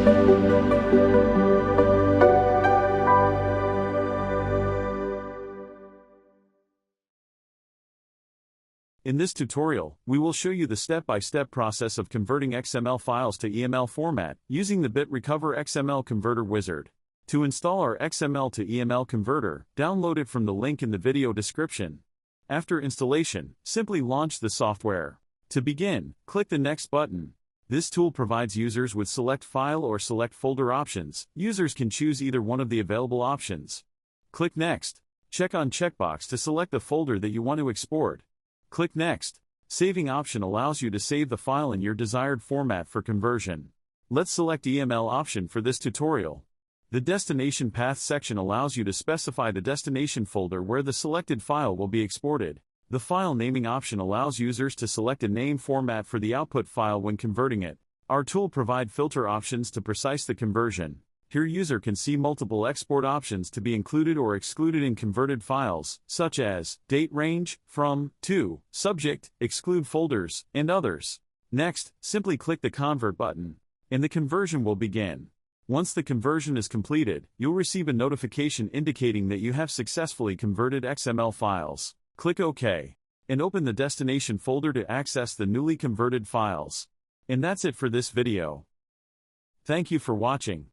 In this tutorial, we will show you the step-by-step process of converting XML files to EML format using the BitRecover XML Converter wizard. To install our XML to EML converter, download it from the link in the video description. After installation, simply launch the software. To begin, click the Next button. This tool provides users with select file or select folder options. Users can choose either one of the available options. Click Next. Check on checkbox to select the folder that you want to export. Click Next. Saving option allows you to save the file in your desired format for conversion. Let's select EML option for this tutorial. The destination path section allows you to specify the destination folder where the selected file will be exported. The file naming option allows users to select a name format for the output file when converting it. Our tool provides filter options to precise the conversion. Here user can see multiple export options to be included or excluded in converted files, such as date range, from, to, subject, exclude folders, and others. Next, simply click the Convert button, and the conversion will begin. Once the conversion is completed, you'll receive a notification indicating that you have successfully converted XML files. Click OK, and open the destination folder to access the newly converted files. And that's it for this video. Thank you for watching.